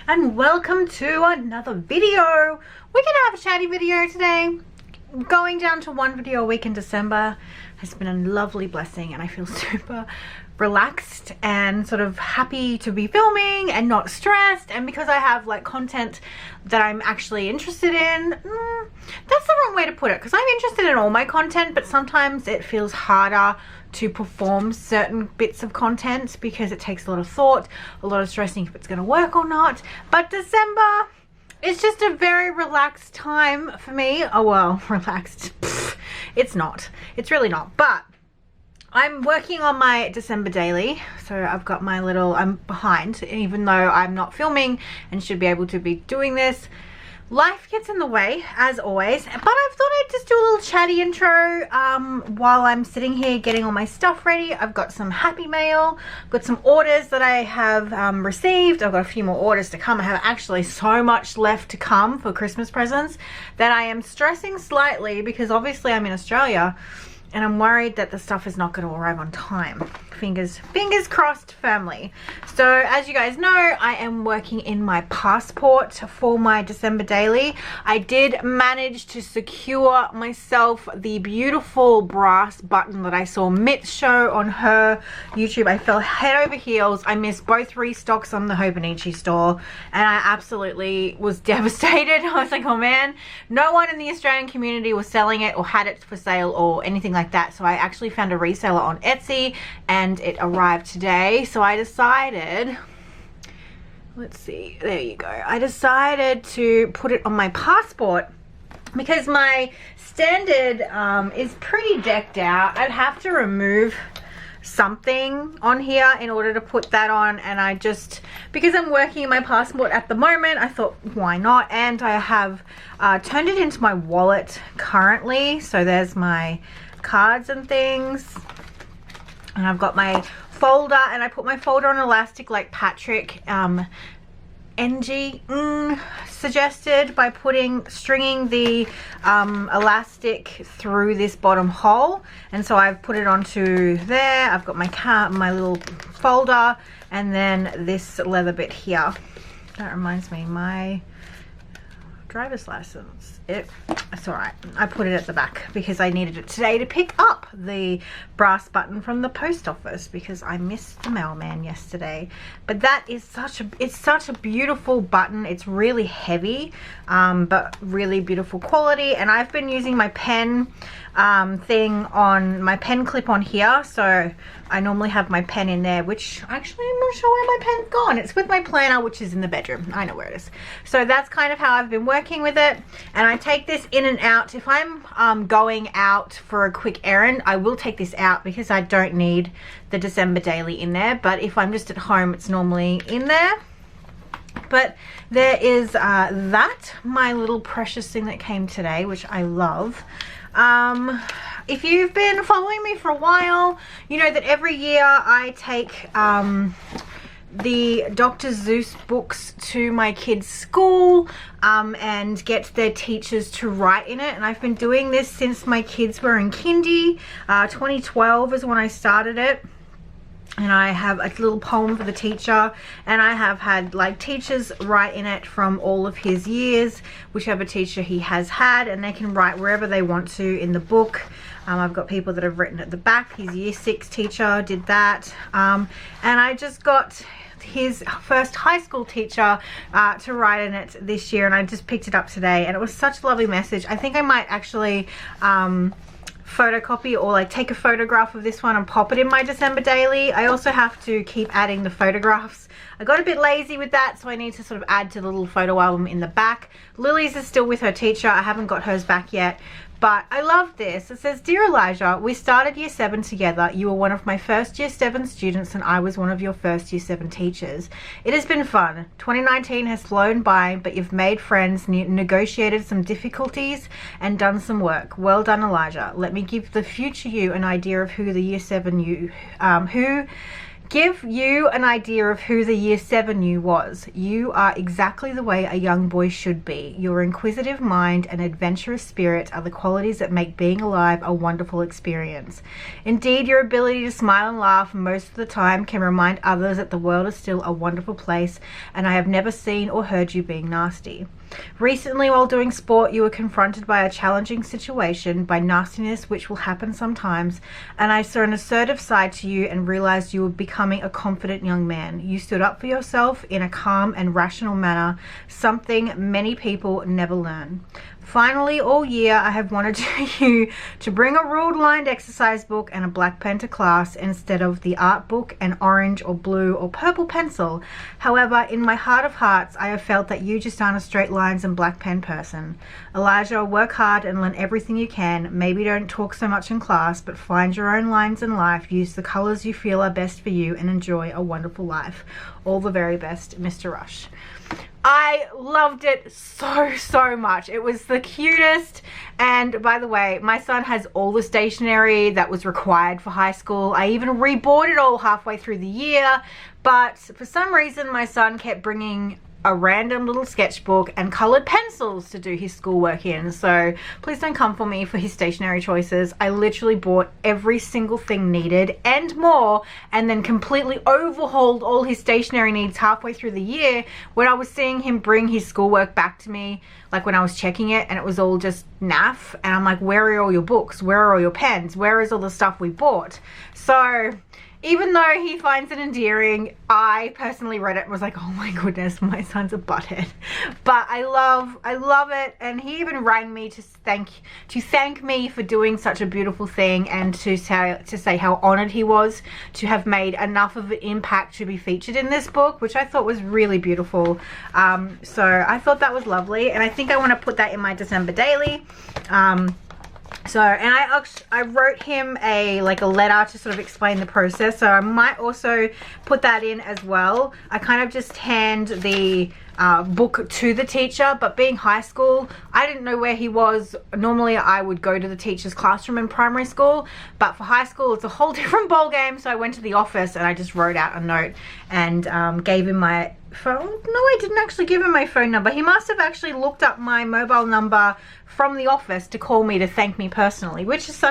and welcome to another video. We're gonna have a chatty video today. Going down to one video a week in December has been a lovely blessing, and I feel super relaxed and sort of happy to be filming and not stressed. And because I have like content that I'm actually interested in, that's the wrong way to put it, because I'm interested in all my content, but sometimes it feels harder to perform certain bits of content because it takes a lot of thought, a lot of stressing if it's going to work or not. But December is just a very relaxed time for me. Oh well, relaxed. It's not. It's really not. But I'm working on my December daily, so I've got my little, I'm behind, even though I'm not filming and should be able to be doing this. Life gets in the way, as always, but I thought I'd just do a little chatty intro while I'm sitting here getting all my stuff ready. I've got some happy mail, got some orders that I have received. I've got a few more orders to come. I have actually so much left to come for Christmas presents that I am stressing slightly, because obviously I'm in Australia and I'm worried that the stuff is not going to arrive on time. Fingers crossed firmly. So as you guys know, I am working in my passport for my December daily. I did manage to secure myself the beautiful brass button that I saw Mitch show on her YouTube. I fell head over heels. I missed both restocks on the Hobonichi store and I absolutely was devastated. I was like, oh man, no one in the Australian community was selling it or had it for sale or anything like that. So I actually found a reseller on Etsy and it arrived today. So I decided, let's see, there you go. I decided to put it on my passport because my standard is pretty decked out. I'd have to remove something on here in order to put that on, and I just, because I'm working in my passport at the moment, I thought why not. And I have turned it into my wallet currently, so there's my cards and things, and I've got my folder, and I put my folder on elastic like Patrick NG suggested, by stringing the elastic through this bottom hole. And so I've put it onto there. I've it's my little folder, and then this leather bit here. That reminds me, my driver's license. It's all right. I put it at the back because I needed it today to pick up the brass button from the post office because I missed the mailman yesterday. But that is it's such a beautiful button. It's really heavy, but really beautiful quality. And I've been using my pen thing on my pen clip on here, so I normally have my pen in there, which actually I'm not sure where my pen's gone. It's with my planner, which is in the bedroom. I know where it is. So that's kind of how I've been working with it. And I take this in and out. If I'm going out for a quick errand, I will take this out because I don't need the December daily in there. But if I'm just at home, it's normally in there. But there is that, my little precious thing that came today, which I love. If you've been following me for a while, you know that every year I take the Dr. Seuss books to my kids' school and get their teachers to write in it. And I've been doing this since my kids were in kindy. 2012 is when I started it. And I have a little poem for the teacher, and I have had like teachers write in it from all of his years, whichever teacher he has had, and they can write wherever they want to in the book. I've got people that have written at the back. His year 6 teacher did that, and I just got his first high school teacher to write in it this year, and I just picked it up today, and it was such a lovely message. I think I might actually photocopy or like take a photograph of this one and pop it in my December daily. I also have to keep adding the photographs. I got a bit lazy with that, so I need to sort of add to the little photo album in the back. Lily's is still with her teacher. I haven't got hers back yet, but I love this. It says, "Dear Elijah, we started year 7 together. You were one of my first year 7 students and I was one of your first year 7 teachers. It has been fun. 2019 has flown by, but you've made friends, negotiated some difficulties and done some work. Well done, Elijah. Let me give the future you an idea of who the year 7 you, give you an idea of who the year 7 you was. You are exactly the way a young boy should be. Your inquisitive mind and adventurous spirit are the qualities that make being alive a wonderful experience. Indeed, your ability to smile and laugh most of the time can remind others that the world is still a wonderful place, and I have never seen or heard you being nasty. Recently, while doing sport, you were confronted by a challenging situation, by nastiness, which will happen sometimes, and I saw an assertive side to you and realized you were becoming a confident young man. You stood up for yourself in a calm and rational manner, something many people never learn. Finally, all year I have wanted you to bring a ruled lined exercise book and a black pen to class instead of the art book and orange or blue or purple pencil. However, in my heart of hearts, I have felt that you just aren't a straight lines and black pen person. Elijah, work hard and learn everything you can. Maybe don't talk so much in class, but find your own lines in life. Use the colors you feel are best for you and enjoy a wonderful life. All the very best, Mr. Rush. I loved it so much. It was the cutest. And by the way, my son has all the stationery that was required for high school. I even rebought it all halfway through the year, but for some reason my son kept bringing a random little sketchbook and colored pencils to do his schoolwork in. So please don't come for me for his stationery choices. I literally bought every single thing needed and more, and then completely overhauled all his stationery needs halfway through the year when I was seeing him bring his schoolwork back to me, like when I was checking it and it was all just naff, and I'm like, where are all your books? Where are all your pens? Where is all the stuff we bought? So even though he finds it endearing, I personally read it and was like, oh my goodness, my son's a butthead. But I love it. And he even rang me to thank me for doing such a beautiful thing, and to say how honored he was to have made enough of an impact to be featured in this book, which I thought was really beautiful. So I thought that was lovely, and I think I want to put that in my December daily. So, and I wrote him a letter to sort of explain the process, so I might also put that in as well. I kind of just hand the book to the teacher, but being high school, I didn't know where he was. Normally I would go to the teacher's classroom in primary school, but for high school it's a whole different ball game. So I went to the office and I just wrote out a note and gave him my phone. No, I didn't actually give him my phone number. He must have actually looked up my mobile number from the office to call me to thank me personally, which is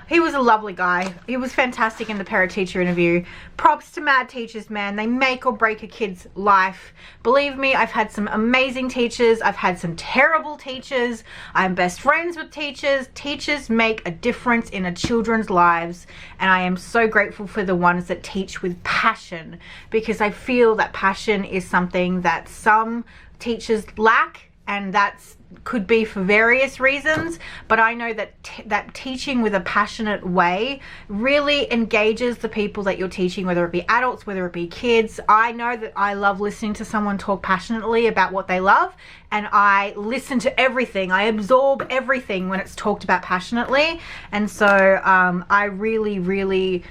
he was a lovely guy. He was fantastic in the parent teacher interview. Props to mad teachers, man. They make or break a kid's life. Believe me, I've had some amazing teachers. I've had some terrible teachers. I'm best friends with teachers. Teachers make a difference in a children's lives, and I am so grateful for the ones that teach with passion, because I feel that passion is something that some teachers lack, and that's could be for various reasons, but I know that that teaching with a passionate way really engages the people that you're teaching, whether it be adults, whether it be kids. I know that I love listening to someone talk passionately about what they love, and I listen to everything. I absorb everything when it's talked about passionately. And so I really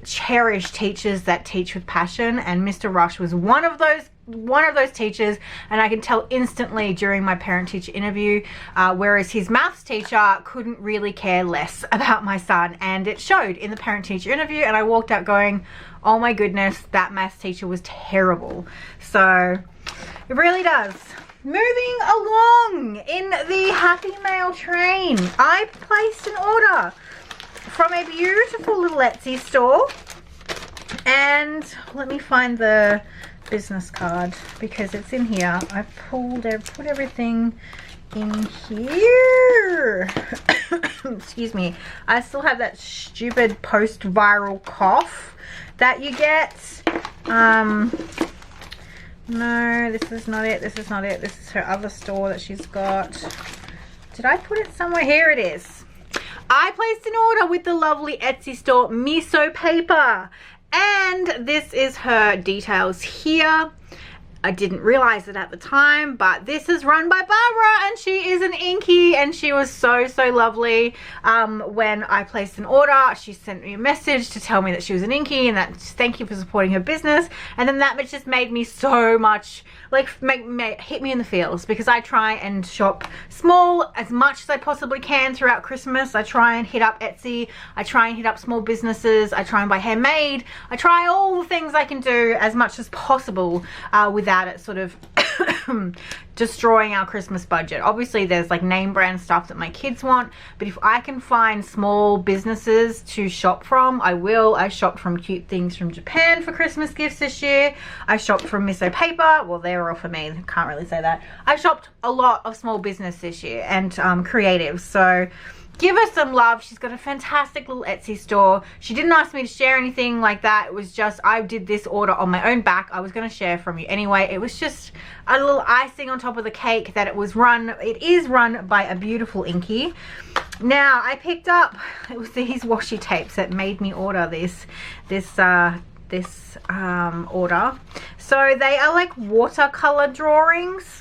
cherish teachers that teach with passion, and Mr. Rush was one of those teachers, and I can tell instantly during my parent-teacher interview, whereas his maths teacher couldn't really care less about my son, and it showed in the parent-teacher interview, and I walked out going, oh my goodness, that maths teacher was terrible. So it really does. Moving along in the Happy Mail train, I placed an order from a beautiful little Etsy store, and let me find the business card because it's in here. I put everything in here. Excuse me. I still have that stupid post-viral cough that you get. No, this is not it. This is not it. This is her other store that she's got. Did I put it somewhere? Here it is. I placed an order with the lovely Etsy store Miso Paper, and this is her details here. I didn't realize it at the time, but this is run by Barbara, and she is an inkie, and she was so lovely. When I placed an order, she sent me a message to tell me that she was an inkie and that thank you for supporting her business. And then that just made me so much, like, hit me in the feels, because I try and shop small as much as I possibly can throughout Christmas. I try and hit up Etsy, I try and hit up small businesses, I try and buy handmade, I try all the things I can do as much as possible without it sort of destroying our Christmas budget. Obviously there's like name brand stuff that my kids want, but if I can find small businesses to shop from, I will. I shopped from Cute Things from Japan for Christmas gifts this year. I shopped from Miso Paper. Well, they were all for me, can't really say that. I shopped a lot of small business this year and creatives, so give her some love. She's got a fantastic little Etsy store. She didn't ask me to share anything like that. It was just, I did this order on my own back. I was going to share from you anyway. It was just a little icing on top of the cake that it is run by a beautiful inkie. Now, I picked up, it was these washi tapes that made me order this order. So they are like watercolor drawings.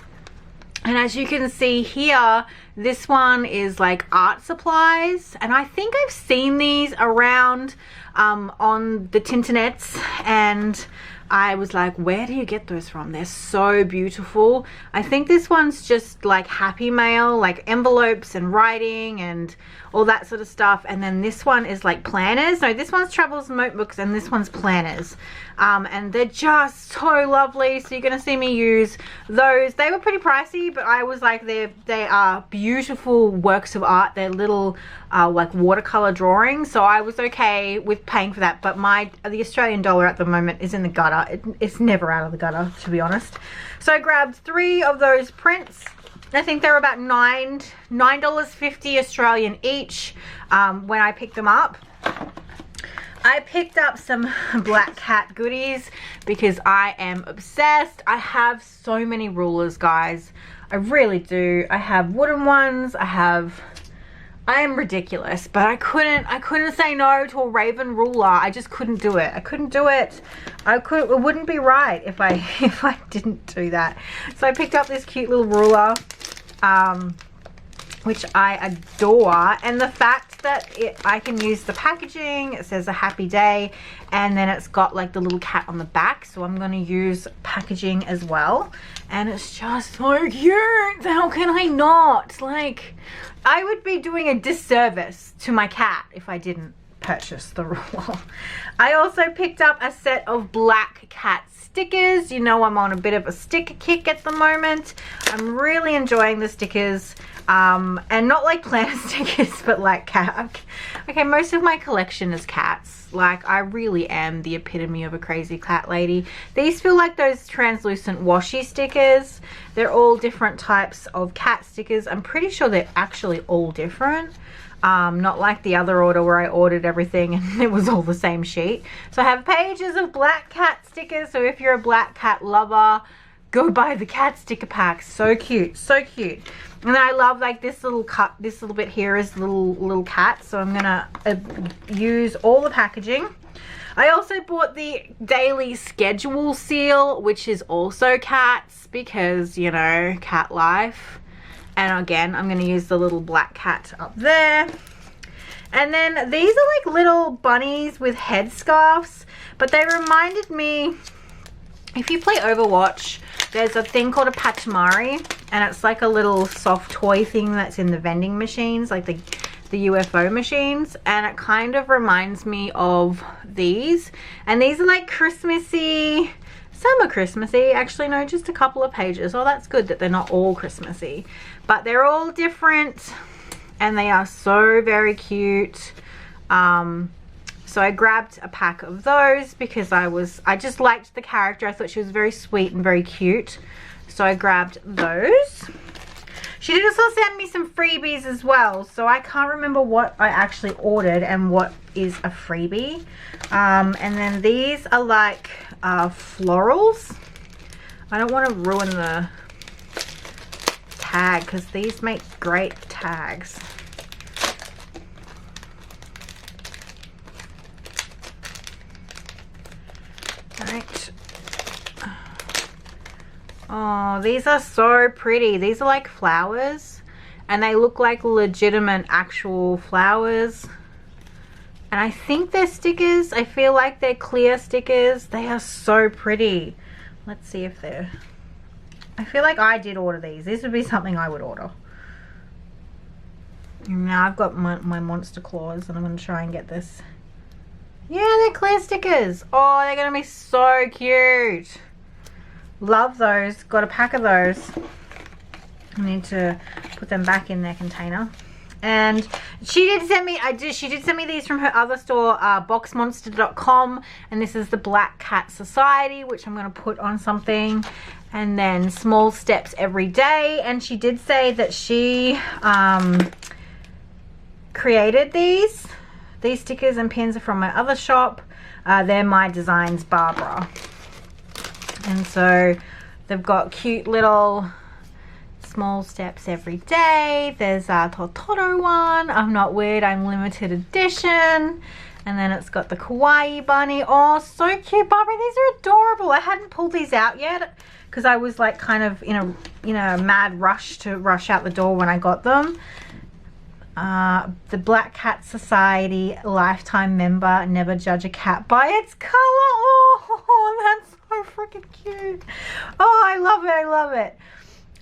And as you can see here, this one is like art supplies, and I think I've seen these around on the Tintinets, and I was like, where do you get those from? They're so beautiful. I think this one's just like happy mail, like envelopes and writing and all that sort of stuff. And then this one is like planners. No, this one's travels and notebooks, and this one's planners. And they're just so lovely. So you're gonna see me use those. They were pretty pricey, but I was like, they are beautiful works of art. They're little like watercolor drawings, so I was okay with paying for that. But the Australian dollar at the moment is in the gutter. It's never out of the gutter, to be honest. So I grabbed 3 of those prints. I think they're about $9.50 Australian each when I picked them up. I picked up some Black Cat goodies because I am obsessed. I have so many rulers, guys. I really do. I have wooden ones. I am ridiculous, but I couldn't say no to a Raven ruler. I just couldn't do it. I couldn't do it. It wouldn't be right if I didn't do that. So I picked up this cute little ruler, which I adore, and the fact that I can use the packaging. It says a happy day, and then it's got like the little cat on the back, so I'm going to use packaging as well, and it's just so cute. How can I not? Like, I would be doing a disservice to my cat if I didn't purchase the ruler. I also picked up a set of Black Cat stickers. You know, I'm on a bit of a sticker kick at the moment. I'm really enjoying the stickers, and not like planner stickers, but like cat. Okay, most of my collection is cats. Like, I really am the epitome of a crazy cat lady. These feel like those translucent washi stickers. They're all different types of cat stickers. I'm pretty sure they're actually all different. Not like the other order where I ordered everything and it was all the same sheet. So I have pages of Black Cat stickers. So if you're a Black Cat lover, go buy the cat sticker packs. So cute, so cute. And then I love like this little bit here is little cat. So I'm gonna use all the packaging. I also bought the daily schedule seal, which is also cats because, you know, cat life. And again, I'm going to use the little black cat up there. And then these are like little bunnies with headscarves, but they reminded me, if you play Overwatch, there's a thing called a Pachimari, and it's like a little soft toy thing that's in the vending machines, like the UFO machines, and it kind of reminds me of these. And these are like Christmassy. Some are Christmassy. Actually, no, just a couple of pages. Oh, that's good that they're not all Christmassy. But they're all different, and they are so very cute. So I grabbed a pack of those because I just liked the character. I thought she was very sweet and very cute. So I grabbed those. She did also send me some freebies as well. So I can't remember what I actually ordered and what is a freebie. And then these are like florals. I don't want to ruin the tag because these make great tags. Right. Oh, these are so pretty. These are like flowers and they look like legitimate actual flowers. And I think they're stickers. I feel like they're clear stickers. They are so pretty. Let's see if they're... I feel like I did order these. This would be something I would order. Now I've got my monster claws and I'm going to try and get this. Yeah, they're clear stickers. Oh, they're going to be so cute. Love those. Got a pack of those. I need to put them back in their container. And she did send me, she did send me these from her other store, boxmonster.com. And this is the Black Cat Society, which I'm going to put on something. And then Small Steps Every Day. And she did say that she created these. These stickers and pins are from my other shop. They're My Designs Barbara. And so they've got cute little Small Steps Every Day. There's a Totoro one. I'm Not Weird, I'm Limited Edition. And then it's got the Kawaii Bunny. Oh, so cute, Barbara. These are adorable. I hadn't pulled these out yet because I was like kind of in a mad rush to rush out the door when I got them. The Black Cat Society lifetime member. Never judge a cat by its color. Oh, that's so freaking cute. Oh, I love it. I love it.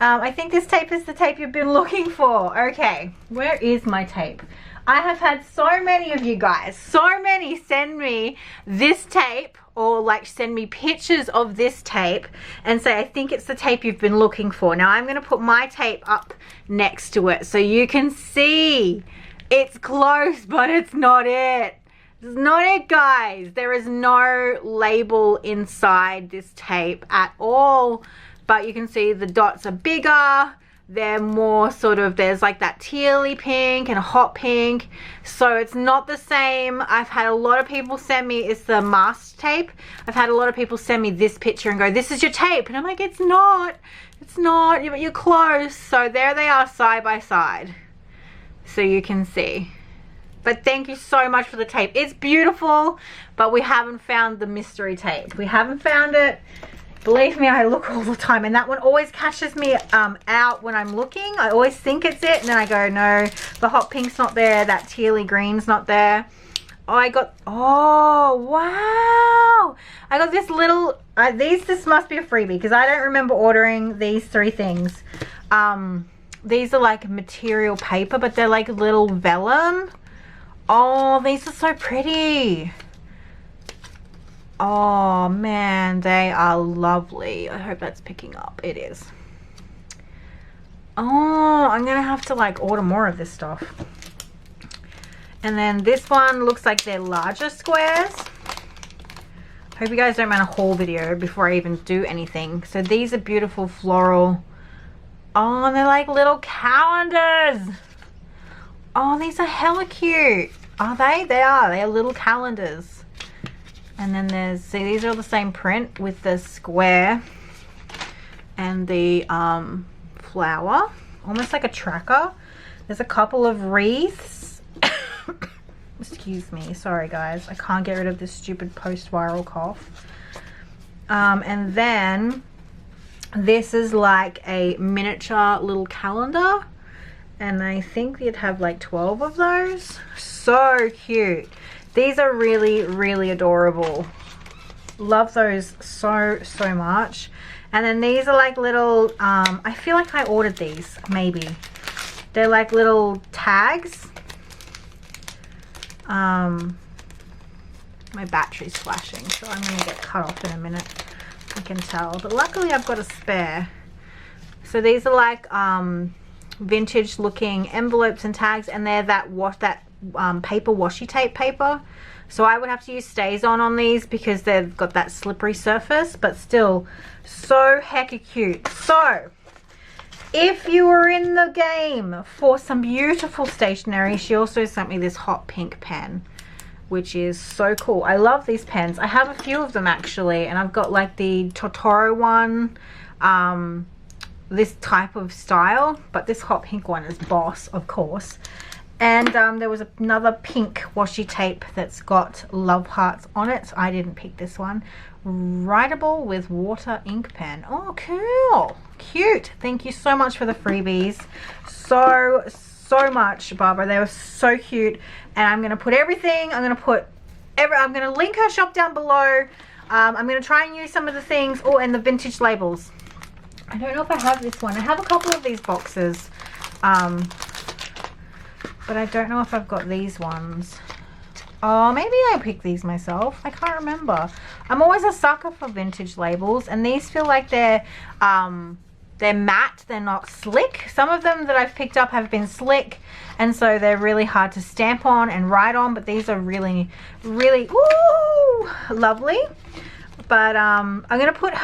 I think this tape is the tape you've been looking for. Okay, where is my tape? I have had so many of you guys, so many send me this tape or like send me pictures of this tape and say, I think it's the tape you've been looking for. Now I'm going to put my tape up next to it so you can see. It's close, but it's not it. It's not it, guys. There is no label inside this tape at all. But you can see the dots are bigger. They're more sort of, there's like that tealy pink and a hot pink. So it's not the same. I've had a lot of people send me, it's the mask tape. I've had a lot of people send me this picture and go, this is your tape. And I'm like, it's not. It's not, but you're close. So there they are side by side. So you can see. But thank you so much for the tape. It's beautiful, but we haven't found the mystery tape. We haven't found it. Believe me, I look all the time, and that one always catches me out when I'm looking. I always think it's it, and then I go, no, the hot pink's not there, that tealy green's not there. Oh, wow. I got this little, this must be a freebie, because I don't remember ordering these three things. These are like material paper, but they're like little vellum. Oh, these are so pretty. Oh man, they are lovely. I hope that's picking up. It is. Oh, I'm gonna have to like order more of this stuff. And then this one looks like they're larger squares. Hope you guys don't mind a haul video before I even do anything. So these are beautiful floral. Oh, and they're like little calendars. Oh, these are hella cute. Are they? They are. They are little calendars. And then there's, see, these are all the same print with the square and the flower, almost like a tracker. There's a couple of wreaths. Excuse me, sorry guys, I can't get rid of this stupid post-viral cough. And then this is like a miniature little calendar, and I think you'd have like 12 of those. So cute. These are really, really adorable. Love those so much. And then these are like little, I feel like I ordered these, maybe. They're like little tags. My battery's flashing, so I'm gonna get cut off in a minute. I can tell, but luckily I've got a spare. So these are like vintage looking envelopes and tags, and they're that paper washi tape paper. So I would have to use StazOn on these because they've got that slippery surface, but still so hecka cute. So if you were in the game for some beautiful stationery, she also sent me this hot pink pen, which is so cool. I love these pens. I have a few of them actually, and I've got like the Totoro one, this type of style, but this hot pink one is Boss, of course. And there was another pink washi tape that's got love hearts on it. I didn't pick this one. Writable with water ink pen. Oh, cool. Cute. Thank you so much for the freebies. So much, Barbara. They were so cute. And I'm going to put everything. I'm going to link her shop down below. I'm going to try and use some of the things. Oh, and the vintage labels. I don't know if I have this one. I have a couple of these boxes. But I don't know if I've got these ones. Oh, maybe I picked these myself. I can't remember. I'm always a sucker for vintage labels, and these feel like they're matte. They're not slick. Some of them that I've picked up have been slick, and so they're really hard to stamp on and write on. But these are really, really lovely. But I'm gonna put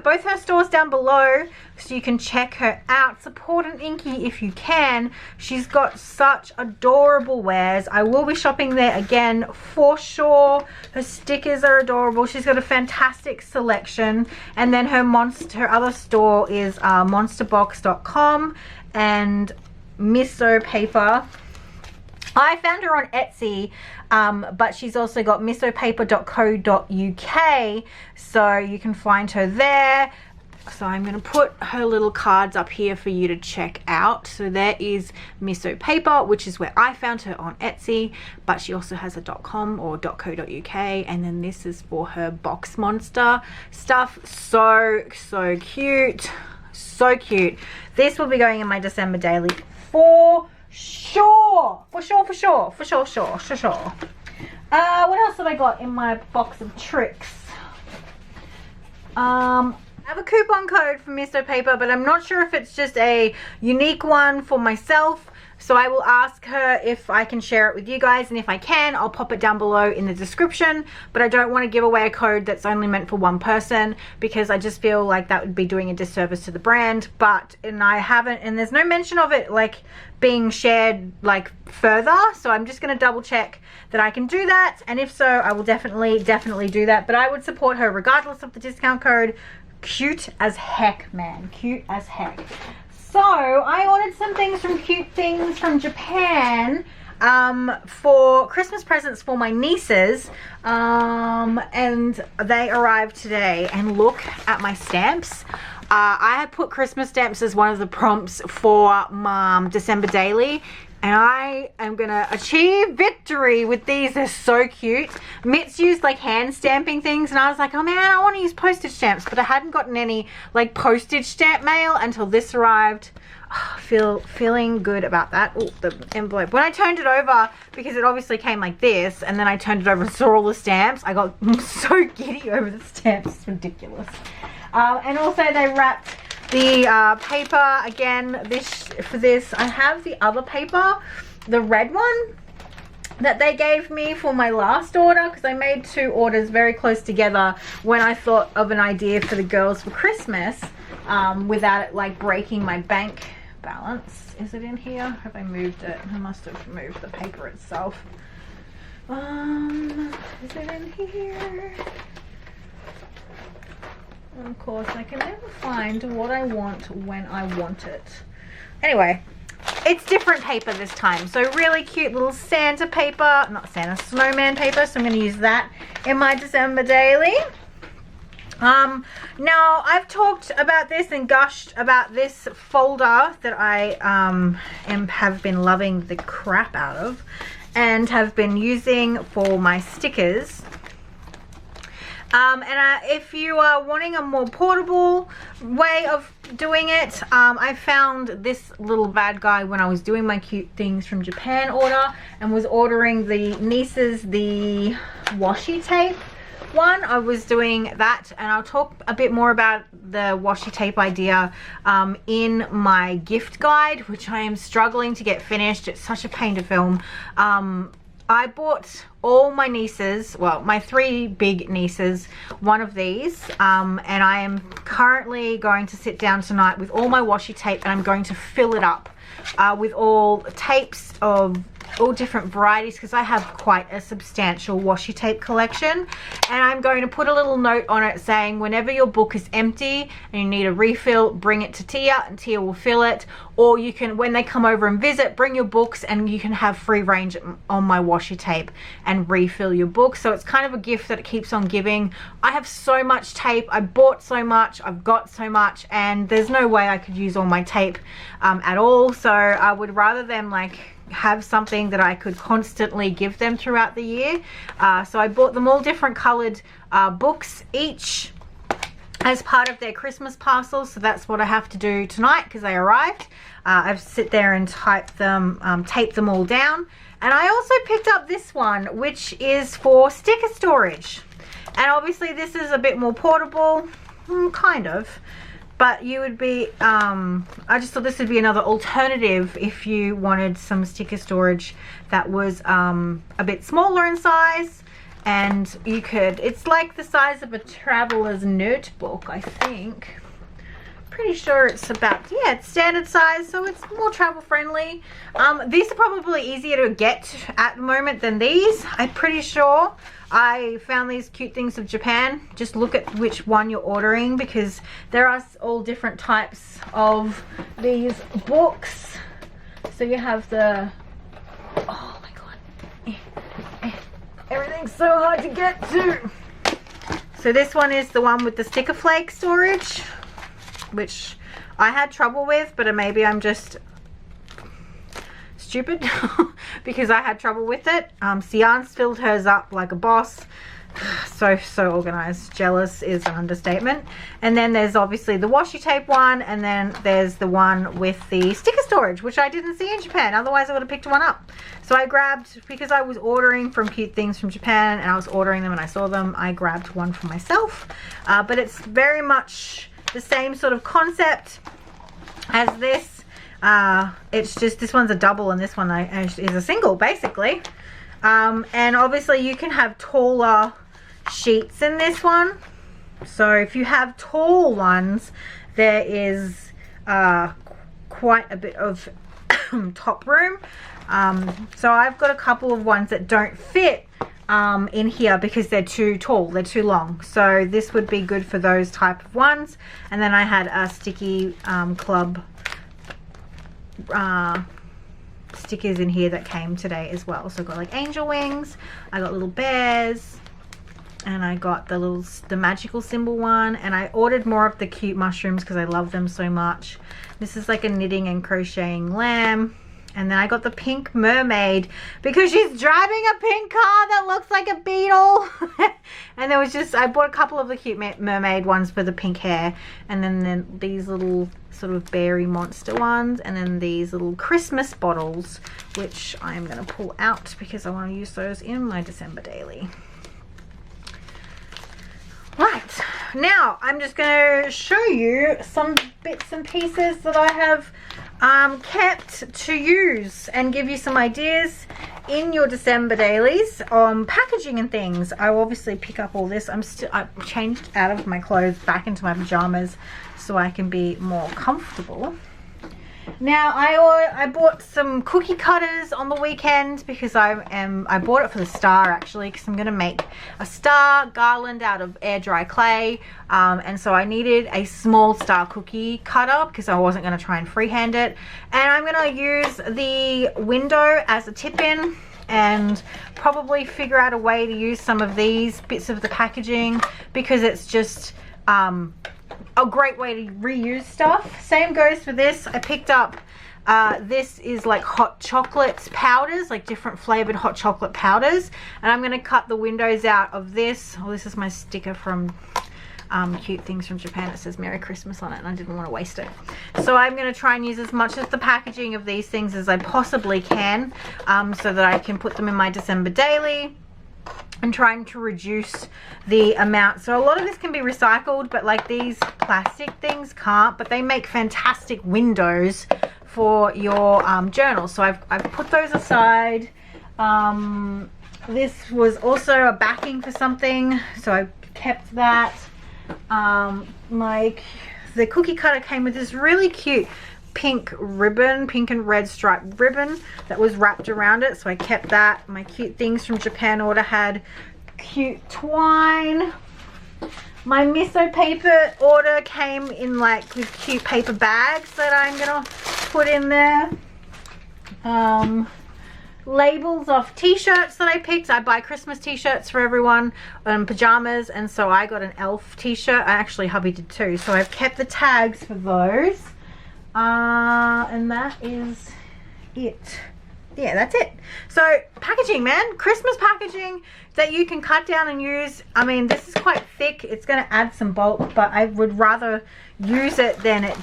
both her stores down below so you can check her out. Support an Inky if you can. She's got such adorable wares. I will be shopping there again for sure. Her stickers are adorable. She's got a fantastic selection. And then her other store is monsterbox.com and Miso Paper. I found her on Etsy, but she's also got misopaper.co.uk, so you can find her there. So I'm going to put her little cards up here for you to check out. So there is Miso Paper, which is where I found her on Etsy, but she also has a .com or .co.uk, and then this is for her Box Monster stuff. So cute. So cute. This will be going in my December daily for sure. What else have I got in my box of tricks? I have a coupon code for Miso Paper, but I'm not sure if it's just a unique one for myself. So I will ask her if I can share it with you guys, and if I can, I'll pop it down below in the description. But I don't want to give away a code that's only meant for one person, because I just feel like that would be doing a disservice to the brand. And there's no mention of it like being shared like further, so I'm just going to double check that I can do that, and if so, I will definitely do that. But I would support her regardless of the discount code. Cute as heck, man. Cute as heck. So I ordered some things from Cute Things from Japan for Christmas presents for my nieces, and they arrived today. And look at my stamps. I had put Christmas stamps as one of the prompts for December daily, and I am gonna achieve victory with these. They're so cute. Mitz used like hand stamping things, and I was like, oh man, I want to use postage stamps, but I hadn't gotten any like postage stamp mail until this arrived. Feeling good about that. Oh, the envelope. When I turned it over, because it obviously came like this, and then I turned it over and saw all the stamps, I got so giddy over the stamps. It's ridiculous. And also they wrapped the paper again. For this, I have the other paper, the red one that they gave me for my last order, because I made 2 orders very close together when I thought of an idea for the girls for Christmas, without it like breaking my bank balance. Is it in here? Have I moved it? I must have moved the paper itself. Is it in here? And of course, I can never find what I want when I want it. Anyway, it's different paper this time. So really cute little Santa paper, not Santa, snowman paper. So I'm going to use that in my December daily. Now I've talked about this and gushed about this folder that I have been loving the crap out of and have been using for my stickers. If you are wanting a more portable way of doing it, I found this little bad guy when I was doing my Cute Things from Japan order and was ordering the nieces the washi tape one. I was doing that, and I'll talk a bit more about the washi tape idea in my gift guide, which I am struggling to get finished. It's such a pain to film. I bought all my nieces, well, my 3 big nieces, one of these, and I am currently going to sit down tonight with all my washi tape, and I'm going to fill it up with all tapes of all different varieties because I have quite a substantial washi tape collection, and I'm going to put a little note on it saying whenever your book is empty and you need a refill, bring it to Tia and Tia will fill it. Or you can, when they come over and visit, bring your books and you can have free range on my washi tape and refill your book. So it's kind of a gift that it keeps on giving. I have so much tape, I bought so much, I've got so much, and there's no way I could use all my tape at all. So I would rather them like have something that I could constantly give them throughout the year. So I bought them all different colored books each as part of their Christmas parcel. So that's what I have to do tonight because they arrived. I've sit there and taped them all down. And I also picked up this one, which is for sticker storage. And obviously this is a bit more portable, kind of. But you would be, I just thought this would be another alternative if you wanted some sticker storage that was a bit smaller in size. And you could, it's like the size of a traveler's notebook, I think. Pretty sure it's about, yeah, it's standard size, so it's more travel friendly. These are probably easier to get at the moment than these. I'm pretty sure I found these cute things of Japan. Just look at which one you're ordering because there are all different types of these books. So you have the, oh my god, everything's so hard to get to. So this one is the one with the sticker flake storage, which I had trouble with, but maybe I'm just stupid because I had trouble with it. Sian's filled hers up like a boss. So organized. Jealous is an understatement. And then there's obviously the washi tape one, and then there's the one with the sticker storage, which I didn't see in Japan. Otherwise I would have picked one up. So I grabbed, because I was ordering from Cute Things from Japan and I was ordering them and I saw them, I grabbed one for myself. But it's very much the same sort of concept as this. It's just this one's a double and this one is a single basically. And obviously you can have taller sheets in this one. So if you have tall ones, there is quite a bit of top room. So I've got a couple of ones that don't fit in here because they're too tall, they're too long. So this would be good for those type of ones. And then I had a sticky club stickers in here that came today as well. So I got like angel wings, I got little bears, and I got the magical symbol one, and I ordered more of the cute mushrooms because I love them so much. This is like a knitting and crocheting lamb. And then I got the pink mermaid because she's driving a pink car that looks like a beetle. And there was just, I bought a couple of the cute mermaid ones for the pink hair. And then these little sort of berry monster ones. And then these little Christmas bottles, which I'm going to pull out because I want to use those in my December daily. Right, now I'm just going to show you some bits and pieces that I have kept to use and give you some ideas in your December dailies on packaging and things. I will obviously pick up all this. I've changed out of my clothes back into my pajamas so I can be more comfortable. Now I bought some cookie cutters on the weekend because I bought it for the star actually, because I'm going to make a star garland out of air dry clay, and so I needed a small star cookie cutter because I wasn't going to try and freehand it. And I'm going to use the window as a tip-in and probably figure out a way to use some of these bits of the packaging because it's just a great way to reuse stuff. Same goes for this. I picked up this is like hot chocolate powders, like different flavored hot chocolate powders, and I'm going to cut the windows out of this. Oh, this is my sticker from Cute Things from Japan. It says Merry Christmas on it and I didn't want to waste it, so I'm going to try and use as much of the packaging of these things as I possibly can, so that I can put them in my December daily and trying to reduce the amount. So a lot of this can be recycled, but like these plastic things can't, but they make fantastic windows for your journal. So I've put those aside. This was also a backing for something, so I kept that. The cookie cutter came with this really cute pink ribbon, pink and red striped ribbon that was wrapped around it, so I kept that. My cute things from Japan order had cute twine. My miso paper order came in like with cute paper bags that I'm gonna put in there. Labels of t-shirts that I picked. I buy Christmas t-shirts for everyone, pajamas, and so I got an elf t-shirt. Actually, hubby did too, so I've kept the tags for those. And that is it. Yeah, that's it. So packaging, man, Christmas packaging that you can cut down and use. I mean, this is quite thick. It's going to add some bulk, but I would rather use it than it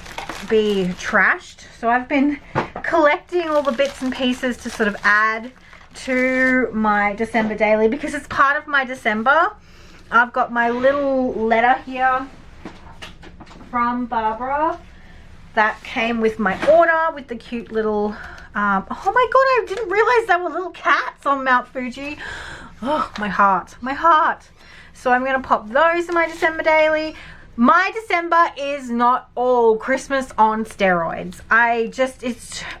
be trashed. So I've been collecting all the bits and pieces to sort of add to my December daily, because it's part of my December. I've got my little letter here from Barbara that came with my order with the cute little oh my god, I didn't realize there were little cats on Mount Fuji. Oh, my heart, my heart. So I'm gonna pop those in my December daily. My December is not all Christmas on steroids.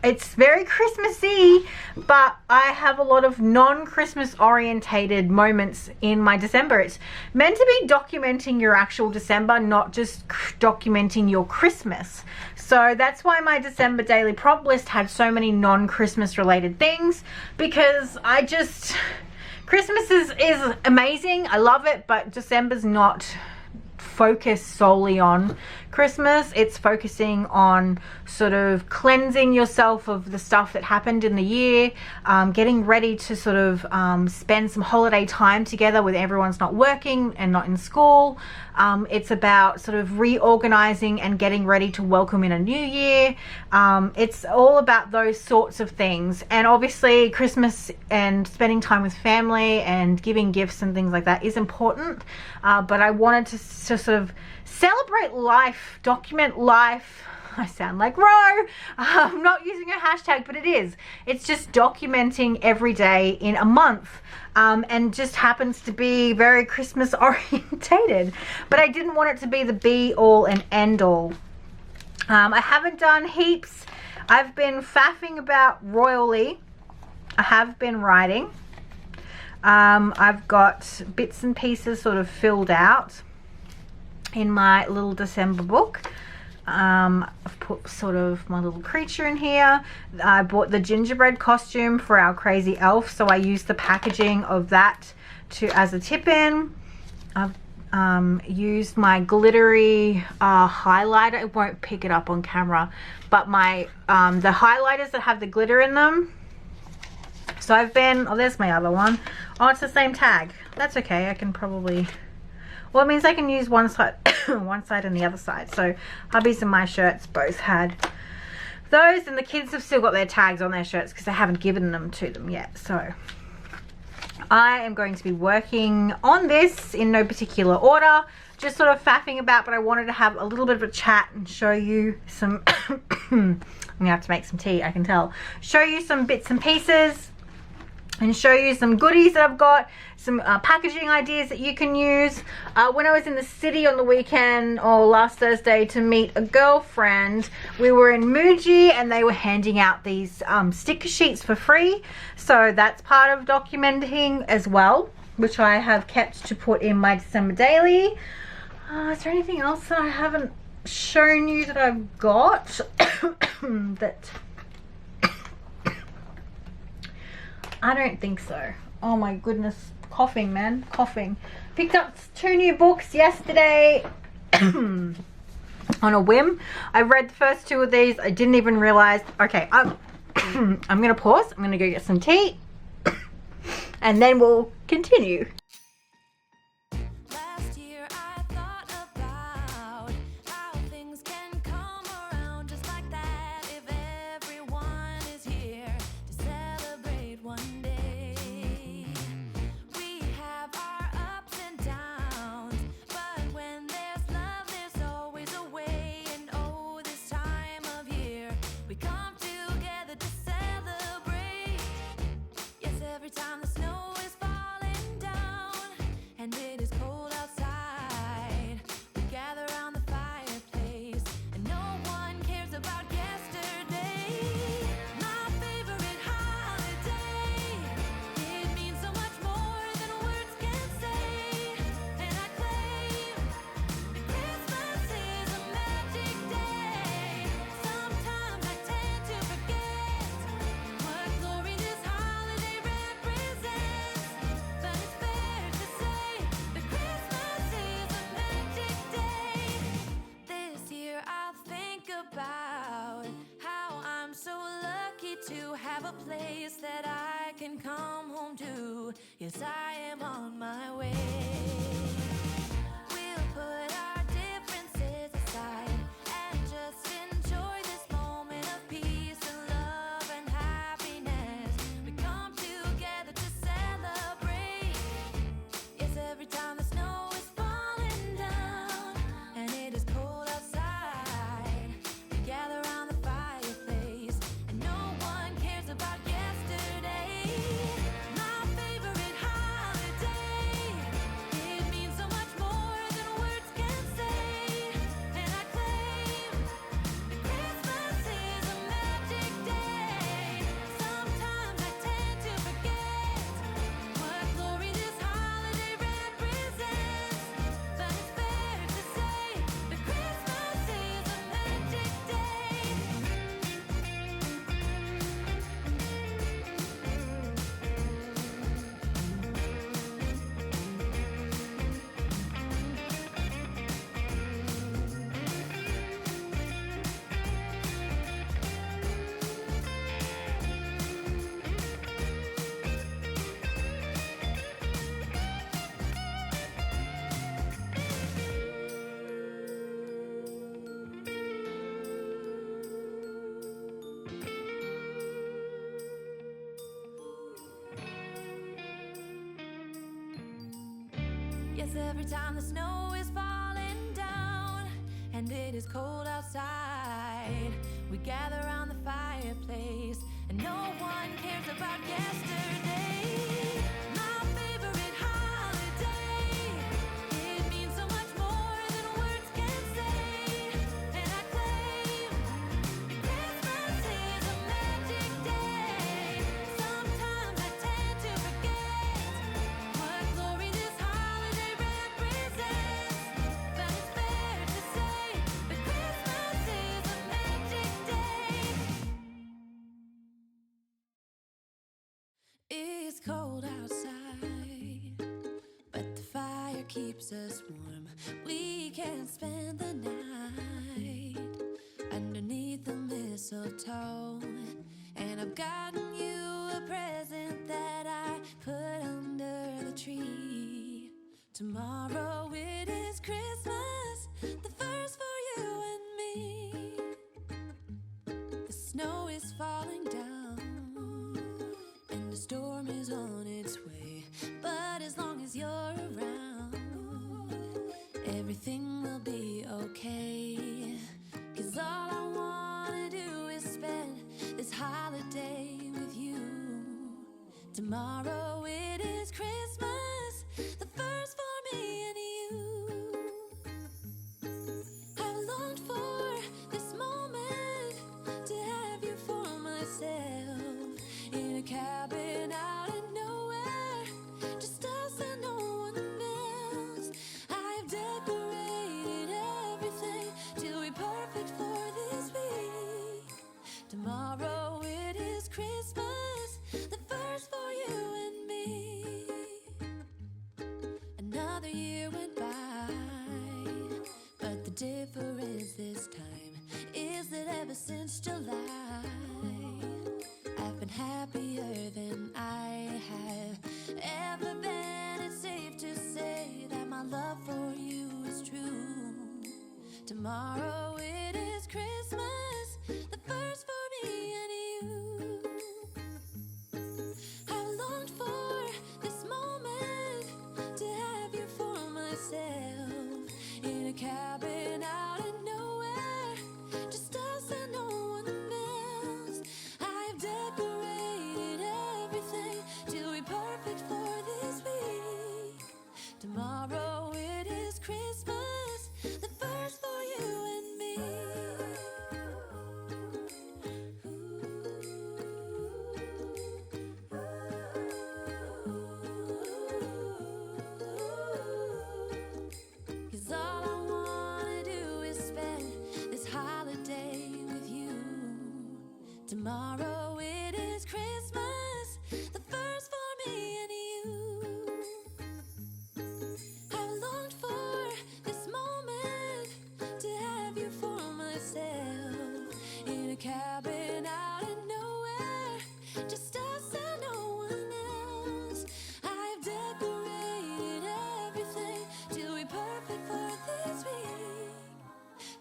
It's very Christmassy, but I have a lot of non-Christmas orientated moments in my December. It's meant to be documenting your actual December, not just documenting your Christmas. So that's why my December daily prompt list had so many non-Christmas related things, because Christmas is amazing. I love it, but December's not focused solely on Christmas. It's focusing on sort of cleansing yourself of the stuff that happened in the year, getting ready to sort of spend some holiday time together with everyone's not working and not in school. It's about sort of reorganizing and getting ready to welcome in a new year. It's all about those sorts of things. And obviously Christmas and spending time with family and giving gifts and things like that is important, but I wanted to sort of celebrate life, document life. I sound like Ro. I'm not using a hashtag, but it is. It's just documenting every day in a month, and just happens to be very Christmas orientated. But I didn't want it to be the be all and end all. I haven't done heaps. I've been faffing about royally. I have been writing. I've got bits and pieces sort of filled out in my little December book. I've put sort of my little creature in here. I bought the gingerbread costume for our crazy elf, so I used the packaging of that as a tip in. I've used my glittery highlighter. It won't pick it up on camera, but my the highlighters that have the glitter in them. So I've been, oh, there's my other one. Oh, it's the same tag. That's okay. I can probably, well, it means I can use one side one side and the other side. So hubby's and my shirts both had those, and the kids have still got their tags on their shirts because I haven't given them to them yet. So I am going to be working on this in no particular order, just sort of faffing about, but I wanted to have a little bit of a chat and show you some I'm gonna have to make some tea, I can tell. Show you some bits and pieces and show you some goodies that I've got, some packaging ideas that you can use. When I was in the city on the weekend, or last Thursday, to meet a girlfriend, we were in Muji and they were handing out these sticker sheets for free. So that's part of documenting as well, which I have kept to put in my December daily. Is there anything else that I haven't shown you that I've got that I don't think so. Oh my goodness, coughing, man, coughing. Picked up 2 new books yesterday on a whim. I read the first 2 of these. I didn't even realize. Okay, I'm gonna pause. I'm gonna go get some tea and then we'll continue. Every time the snow is falling down. place that I can come home to. Yes, I am on my way. We'll put our differences aside and just enjoy this moment of peace and love and happiness. We come together to celebrate. Yes, every time the snow is falling down and it is cold outside, we gather around the fireplace and no one cares about yesterday. My favorite holiday, it means so much more than words can say. And I claim that Christmas is a magic day. Sometimes I tend to forget what glory this holiday represents, but it's fair to say that Christmas is a magic day. Yes, every time the snow is falling down and it is cold outside, we gather around the fireplace and no one cares about yesterday. My favorite holiday, it means so much more than words can say. And I claim that Christmas is a magic day. Sometimes I tend to forget what glory this holiday represents, but it's fair to say that Christmas is a magic day. It's cold outside, but the fire keeps us warm. We can spend the night underneath the mistletoe. And I've gotten you a present that I put under the tree. Tomorrow it is Christmas, the first for you and me. The snow is falling down and the storm is on its way. But as long as you're around, everything will be okay. 'Cause all I wanna do is spend this holiday with you. Tomorrow it is Christmas, the first for me and you. I've longed for this moment to have you for myself, in a cabin out in nowhere, just us and no one else. I've decorated everything to be perfect for this week. Tomorrow it is Christmas, the first for you and me. Another year went by, but the difference this time is that ever since July, I've been happier than I have ever been. It's safe to say that my love for you is true. Tomorrow it is Christmas, the first for me and you. I've longed for this moment to have you for myself, in a cabin out in nowhere, just us and no one else. I've decorated everything to be perfect for this week. Tomorrow it is Christmas, the first for you and me. Cause all I wanna do is spend this holiday with you. Tomorrow it is Christmas, the first for me and you. I've longed for this moment to have you for myself, in a cabin out in nowhere, just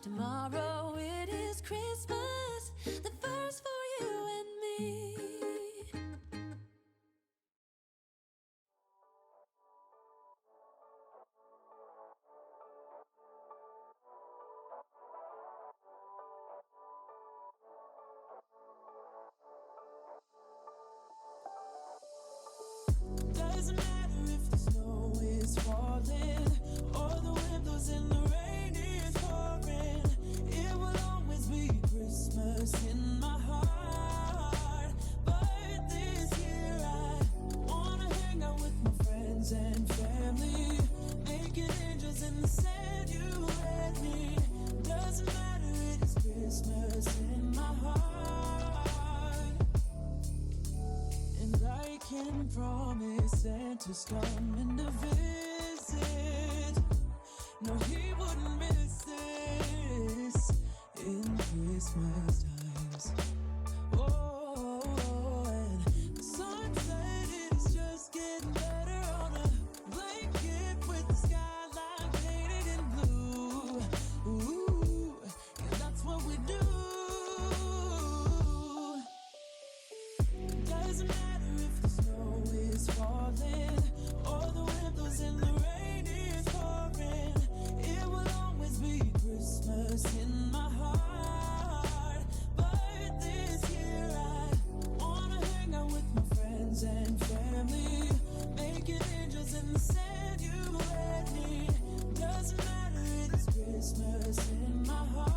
Tomorrow it is Christmas, the first for you and me. Doesn't matter if the snow is falling or the wind blows and the rain is pouring. It will always be Christmas in my heart. But this year I wanna hang out with my friends and family, making angels in the sand, you and me. Doesn't matter, it is Christmas in my heart. And I can promise Santa's coming to visit. No, he wouldn't miss this in Christmas times. Oh, and the sunset is just getting better on a blanket with the skyline painted in blue. Ooh, and that's what we do. Doesn't matter if the snow is falling or the wind blows and the rain is pouring. It will always be Christmas in my heart. But this year I wanna hang out with my friends and family, making angels in the sand, you and me. Doesn't matter, it is Christmas in my heart.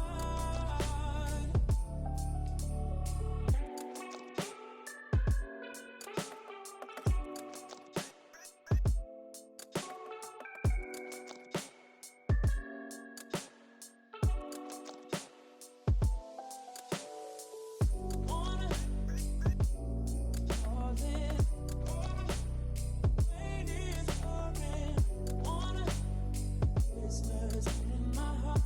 Wanna fall in, rain is pouring. Wanna Christmas in my heart.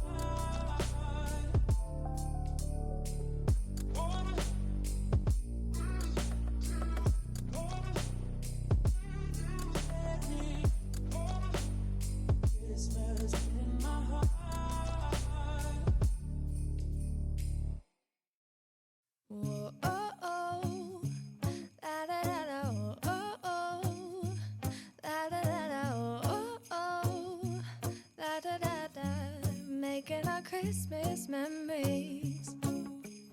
Wanna let me. Christmas in my heart. Whoa, oh, oh, la da da da, oh, oh, oh, la da da da, oh, oh, la da da da, making our Christmas memories.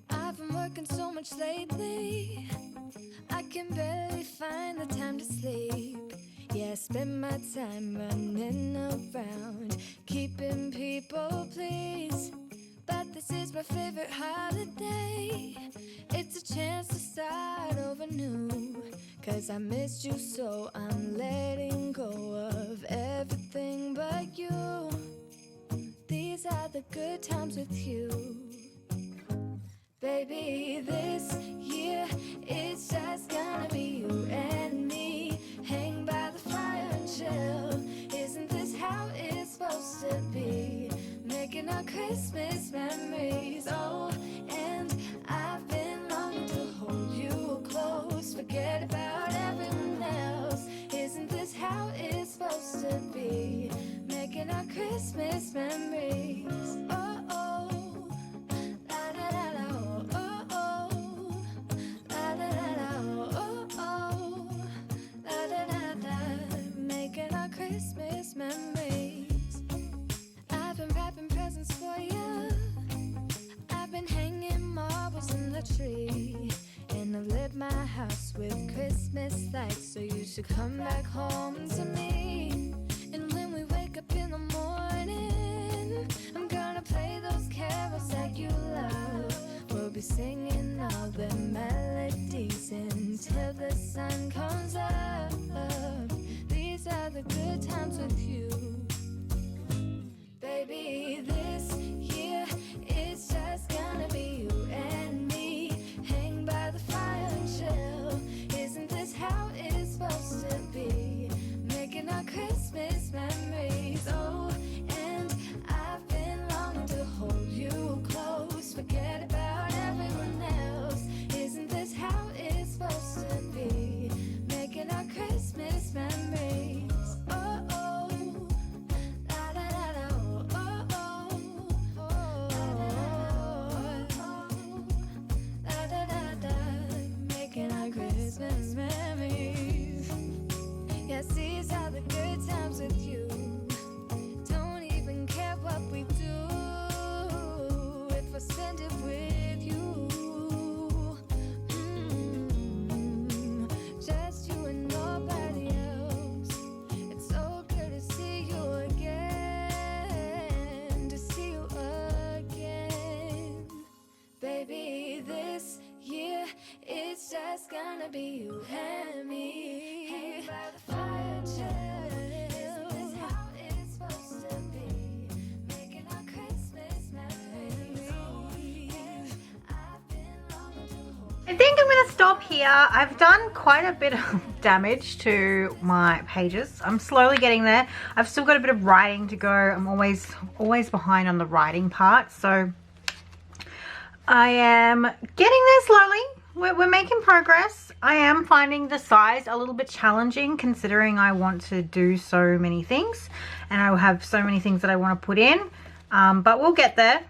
I've been working so much lately, I can barely find the time to sleep. Yeah, I spend my time running around, keeping people pleased. But this is my favorite holiday. It's a chance to start over new. 'Cause I missed you, so I'm letting go of everything but you. These are the good times with you. Baby, this year it's just gonna be you and me. Hang by the fire and chill. Isn't this how it's supposed to be? Making our Christmas memories. Oh, and I've been longing to hold you close. Forget about everyone else. Isn't this how it's supposed to be? Making our Christmas memories. Oh, oh, la da da da, oh, oh, la da da da, oh, oh, la da da da. Making our Christmas memories. I've been wrapping presents for you. I've been hanging marbles in the tree. And I've lit my house with Christmas lights. So you should come back home to me. And when we wake up in the morning, I'm gonna play those carols that you love. We'll be singing all the melodies until the sun comes up. These are the good times with you. Baby, this year it's just gonna be you and me. Hang by the fire and chill. Isn't this how it's supposed to be? I think I'm going to stop here. I've done quite a bit of damage to my pages. I'm slowly getting there. I've still got a bit of writing to go. I'm always behind on the writing part. So I am getting there slowly. We're making progress. I am finding the size a little bit challenging considering I want to do so many things. And I have so many things that I want to put in. But we'll get there.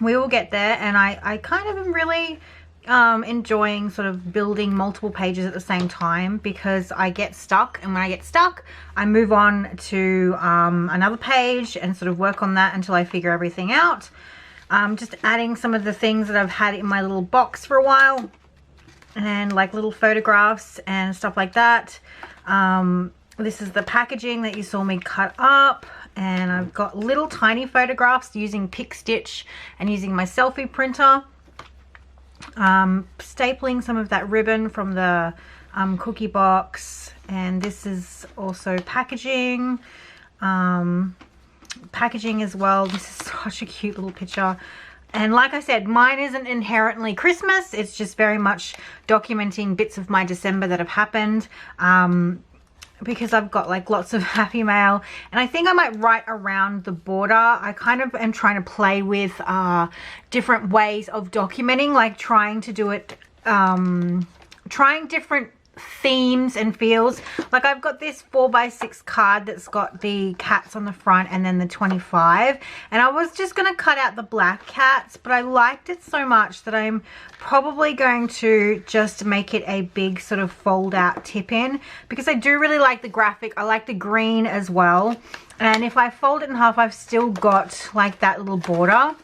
We will get there. And I kind of am really enjoying sort of building multiple pages at the same time because I get stuck, and when I get stuck I move on to another page and sort of work on that until I figure everything out. Just adding some of the things that I've had in my little box for a while, and like little photographs and stuff like that. This is the packaging that you saw me cut up, and I've got little tiny photographs using Pick Stitch and using my selfie printer. Stapling some of that ribbon from the cookie box, and this is also packaging as well. This is such a cute little picture, and like I said, mine isn't inherently Christmas. It's just very much documenting bits of my December that have happened, because I've got like lots of happy mail, and I think I might write around the border. I kind of am trying to play with different ways of documenting, like trying to do it, trying different themes and feels. Like I've got this 4x6 card that's got the cats on the front and then the 25, and I was just going to cut out the black cats, but I liked it so much that I'm probably going to just make it a big sort of fold out tip in, because I do really like the graphic. I like the green as well, and if I fold it in half I've still got like that little border.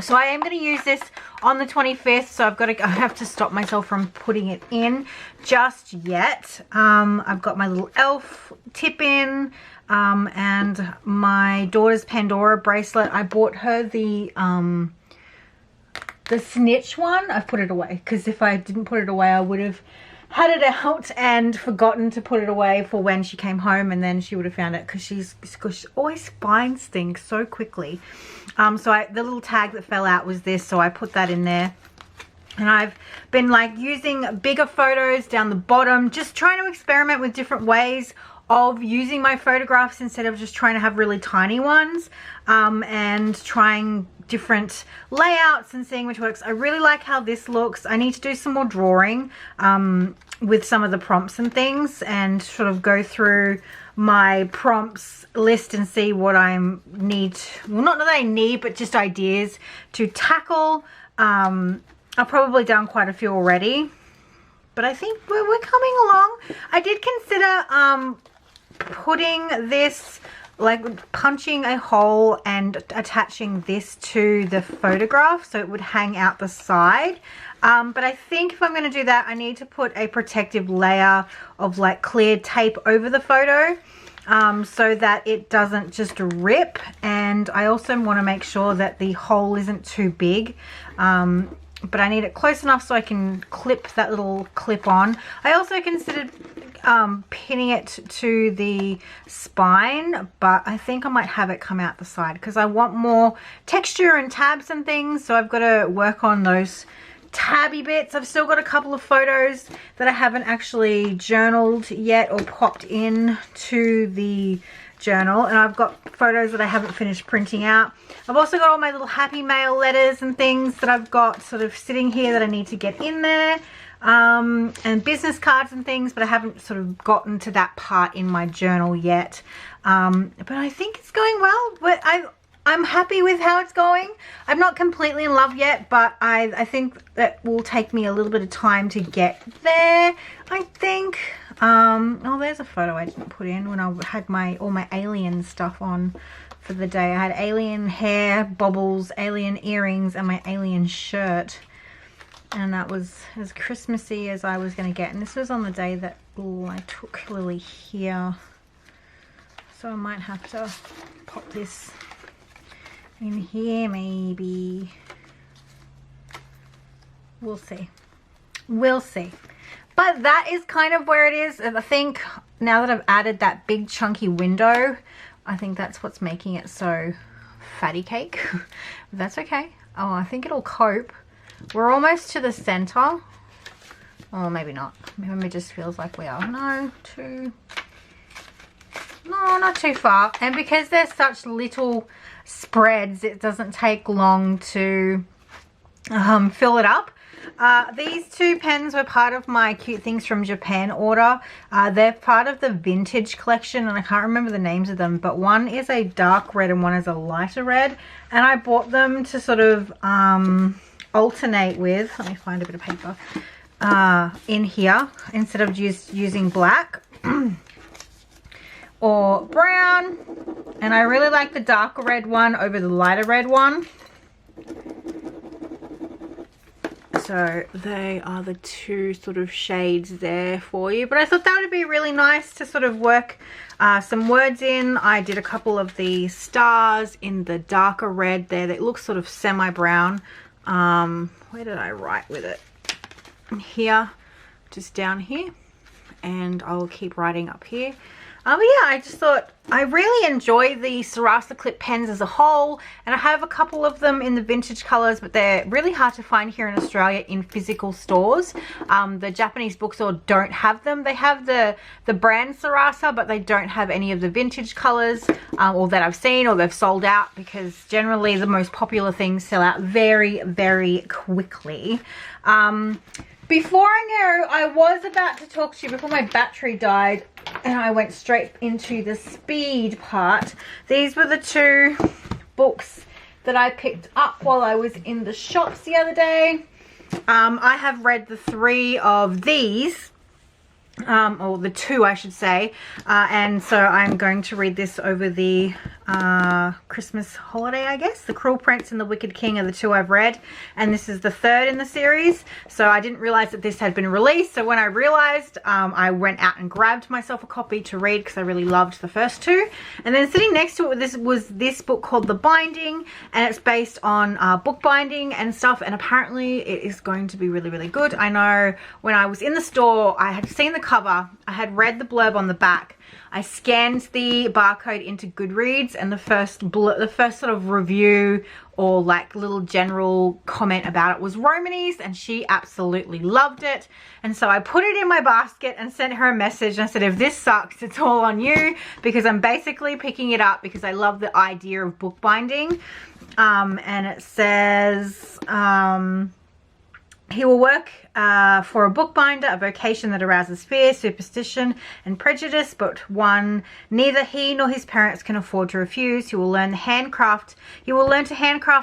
So I am going to use this on the 25th, so I have to stop myself from putting it in just yet. I've got my little elf tip in, and my daughter's Pandora bracelet. I bought her the snitch one. I've put it away because if I didn't put it away I would have had it out and forgotten to put it away for when she came home, and then she would have found it because she always finds things so quickly. So the little tag that fell out was this, so I put that in there. And I've been like using bigger photos down the bottom, just trying to experiment with different ways of using my photographs instead of just trying to have really tiny ones, and trying different layouts and seeing which works. I really like how this looks. I need to do some more drawing with some of the prompts and things, and sort of go through my prompts list and see what I need, well, not that I need, but just ideas to tackle. I've probably done quite a few already, but I think we're coming along. I did consider putting this, like punching a hole and attaching this to the photograph so it would hang out the side. But I think if I'm going to do that, I need to put a protective layer of like clear tape over the photo, so that it doesn't just rip. And I also want to make sure that the hole isn't too big. But I need it close enough so I can clip that little clip on. I also considered pinning it to the spine, but I think I might have it come out the side because I want more texture and tabs and things, so I've got to work on those tabby bits. I've still got a couple of photos that I haven't actually journaled yet or popped in to the journal, and I've got photos that I haven't finished printing out. I've also got all my little happy mail letters and things that I've got sort of sitting here that I need to get in there, and business cards and things, but I haven't sort of gotten to that part in my journal yet. But I think it's going well. But I'm happy with how it's going. I'm not completely in love yet, but I think that will take me a little bit of time to get there, I think. Oh, there's a photo I didn't put in when I had all my alien stuff on for the day. I had alien hair, bobbles, alien earrings, and my alien shirt. And that was as Christmassy as I was going to get. And this was on the day that I took Lily here. So I might have to pop this in here maybe. We'll see. We'll see. But that is kind of where it is. I think now that I've added that big chunky window, I think that's what's making it so fatty cake. That's okay. Oh, I think it'll cope. We're almost to the center. Or maybe not. Maybe it just feels like we are. No, not too far. And because they're such little spreads, it doesn't take long to fill it up. These two pens were part of my Cute Things from Japan order. They're part of the vintage collection, and I can't remember the names of them, but one is a dark red and one is a lighter red, and I bought them to sort of alternate with, let me find a bit of paper, in here, instead of just using black or brown. And I really like the darker red one over the lighter red one. So they are the two sort of shades there for you. But I thought that would be really nice to sort of work some words in. I did a couple of the stars in the darker red there that looks sort of semi-brown. Where did I write with it? Here, just down here. And I'll keep writing up here. But yeah, I just thought I really enjoy the Sarasa Clip pens as a whole, and I have a couple of them in the vintage colors, but they're really hard to find here in Australia in physical stores. The Japanese bookstore don't have them. They have the brand Sarasa, but they don't have any of the vintage colors, or that I've seen, or they've sold out, because generally the most popular things sell out very, very quickly. Before I know, I was about to talk to you before my battery died and I went straight into the speed part. These were the two books that I picked up while I was in the shops the other day. I have read the three of these, or the two I should say, and so I'm going to read this over the Christmas holiday, I guess. The Cruel Prince and the Wicked King are the two I've read, and this is the third in the series. So I didn't realize that this had been released, so when I realized, I went out and grabbed myself a copy to read because I really loved the first two. And then sitting next to it was this book called The Binding, and it's based on bookbinding and stuff, and apparently it is going to be really, really good. I know when I was in the store, I had seen the cover, I had read the blurb on the back, I scanned the barcode into Goodreads, and the first sort of review or like little general comment about it was Romany's, and she absolutely loved it. And so I put it in my basket and sent her a message, and I said, if this sucks, it's all on you, because I'm basically picking it up because I love the idea of bookbinding. And it says, he will work for a bookbinder, a vocation that arouses fear, superstition, and prejudice, but one neither he nor his parents can afford to refuse. He will learn to handcraft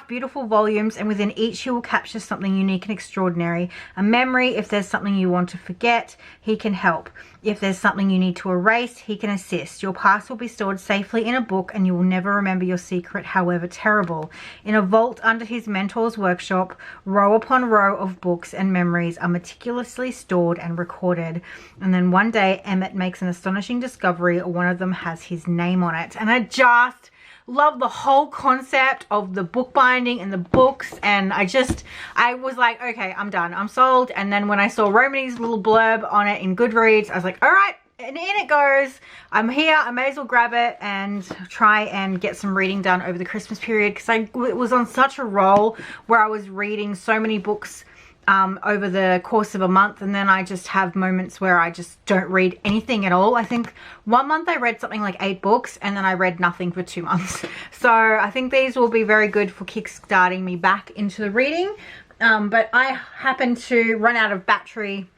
beautiful volumes, and within each he will capture something unique and extraordinary. A memory, if there's something you want to forget, he can help. If there's something you need to erase, he can assist. Your past will be stored safely in a book, and you will never remember your secret, however terrible. In a vault under his mentor's workshop, row upon row of books and memories are meticulously stored and recorded. And then one day, Emmett makes an astonishing discovery. One of them has his name on it. And I just love the whole concept of the bookbinding and the books, and I was like, okay, I'm done, I'm sold. And then when I saw Romany's little blurb on it in Goodreads, I was like, all right, and in it goes. I'm here, I may as well grab it and try and get some reading done over the Christmas period, because I was on such a roll where I was reading so many books over the course of a month, and then I just have moments where I just don't read anything at all. I think one month I read something like 8 books, and then I read nothing for 2 months. So I think these will be very good for kickstarting me back into the reading. But I happened to run out of battery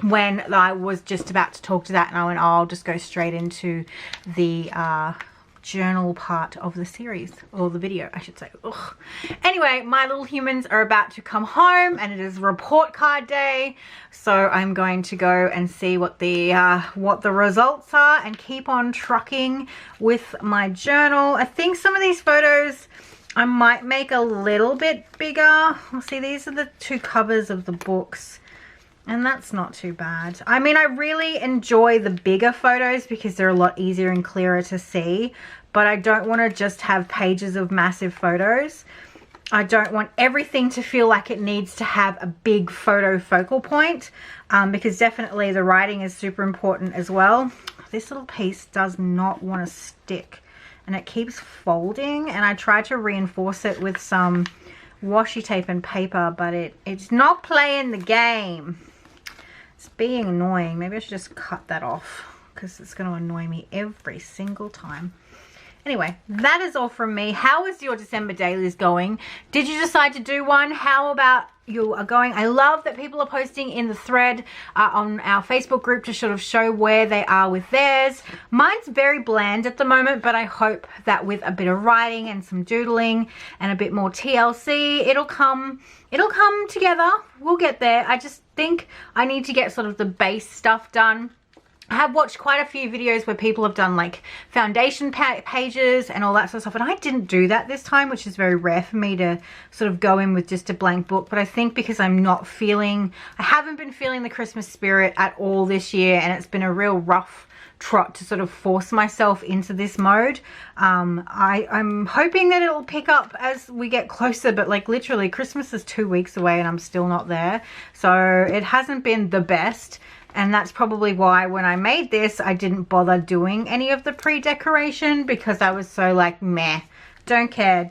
when I was just about to talk to that, and I went, oh, I'll just go straight into the journal part of the series, or the video I should say. Ugh. Anyway, my little humans are about to come home, and it is report card day, so I'm going to go and see what the results are and keep on trucking with my journal. I think some of these photos I might make a little bit bigger. We'll see, these are the 2 covers of the books, and that's not too bad. I mean, I really enjoy the bigger photos because they're a lot easier and clearer to see, but I don't want to just have pages of massive photos. I don't want everything to feel like it needs to have a big photo focal point, because definitely the writing is super important as well. This little piece does not want to stick, and it keeps folding, and I tried to reinforce it with some washi tape and paper, but it's not playing the game. It's being annoying. Maybe I should just cut that off because it's going to annoy me every single time. Anyway, that is all from me. How is your December dailies going? Did you decide to do one? How about you are going? I love that people are posting in the thread on our Facebook group to sort of show where they are with theirs. Mine's very bland at the moment, but I hope that with a bit of writing and some doodling and a bit more TLC, it'll come together. We'll get there. I just think I need to get sort of the base stuff done. I have watched quite a few videos where people have done like foundation pages and all that sort of stuff, and I didn't do that this time, which is very rare for me to sort of go in with just a blank book. But I think because I haven't been feeling the Christmas spirit at all this year, and it's been a real rough trot to sort of force myself into this mode. I'm hoping that it'll pick up as we get closer, but like literally Christmas is 2 weeks away and I'm still not there. So it hasn't been the best. And that's probably why when I made this, I didn't bother doing any of the pre-decoration, because I was so like, meh, don't care.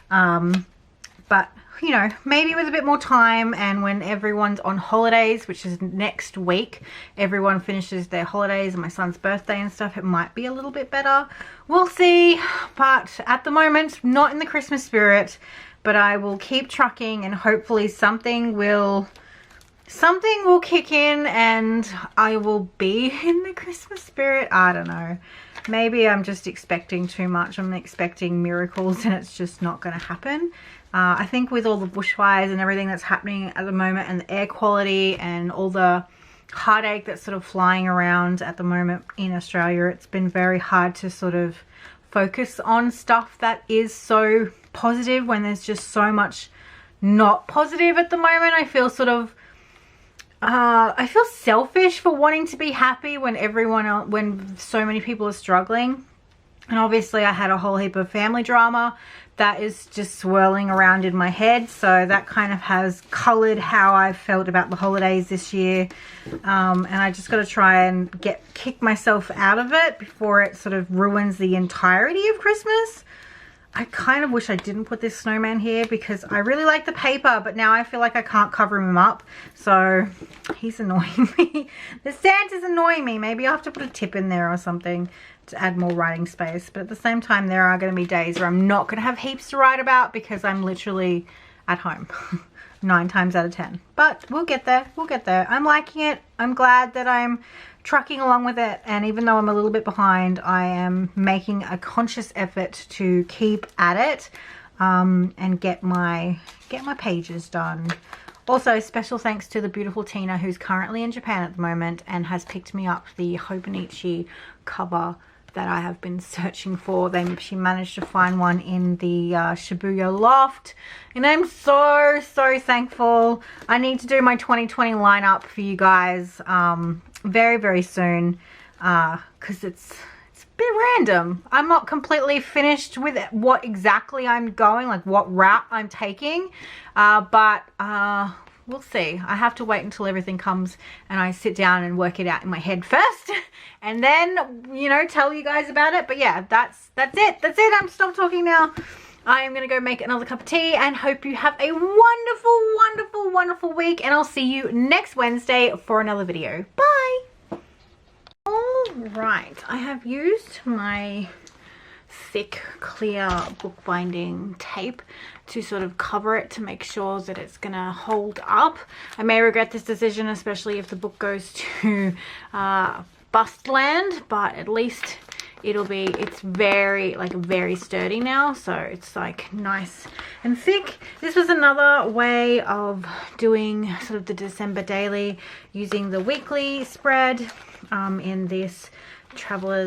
But, you know, maybe with a bit more time and when everyone's on holidays, which is next week, everyone finishes their holidays and my son's birthday and stuff, it might be a little bit better. We'll see. But at the moment, not in the Christmas spirit, but I will keep trucking and hopefully something will kick in and I will be in the Christmas spirit. I don't know. Maybe I'm just expecting too much. I'm expecting miracles and it's just not going to happen. I think with all the bushfires and everything that's happening at the moment, and the air quality and all the heartache that's sort of flying around at the moment in Australia, it's been very hard to sort of focus on stuff that is so positive when there's just so much not positive at the moment. I feel sort of I feel selfish for wanting to be happy when when so many people are struggling. And obviously I had a whole heap of family drama that is just swirling around in my head, so that kind of has colored how I felt about the holidays this year. And I just got to try and kick myself out of it before it sort of ruins the entirety of Christmas. I kind of wish I didn't put this snowman here because I really like the paper, but now I feel like I can't cover him up. So he's annoying me. The Santa's annoying me. Maybe I'll have to put a tip in there or something to add more writing space. But at the same time, there are going to be days where I'm not going to have heaps to write about because I'm literally at home 9 times out of 10. But we'll get there. We'll get there. I'm liking it. I'm glad that I'm trucking along with it, and even though I'm a little bit behind, I am making a conscious effort to keep at it and get my pages done. Also, special thanks to the beautiful Tina, who's currently in Japan at the moment and has picked me up the Hobonichi cover that I have been searching for. She managed to find one in the Shibuya loft, and I'm so thankful. I need to do my 2020 lineup for you guys very, very soon, because it's a bit random. I'm not completely finished with what exactly I'm going, like what route I'm taking, but we'll see. I have to wait until everything comes and I sit down and work it out in my head first, and then, you know, tell you guys about it. But yeah, that's it. I'm stop talking now. I am going to go make another cup of tea and hope you have a wonderful week, and I'll see you next Wednesday for another video. Bye! Alright, I have used my thick, clear bookbinding tape to sort of cover it to make sure that it's going to hold up. I may regret this decision, especially if the book goes to bust land, but at least it's very sturdy now, so it's like nice and thick. This was another way of doing sort of the December daily, using the weekly spread in this Traveler's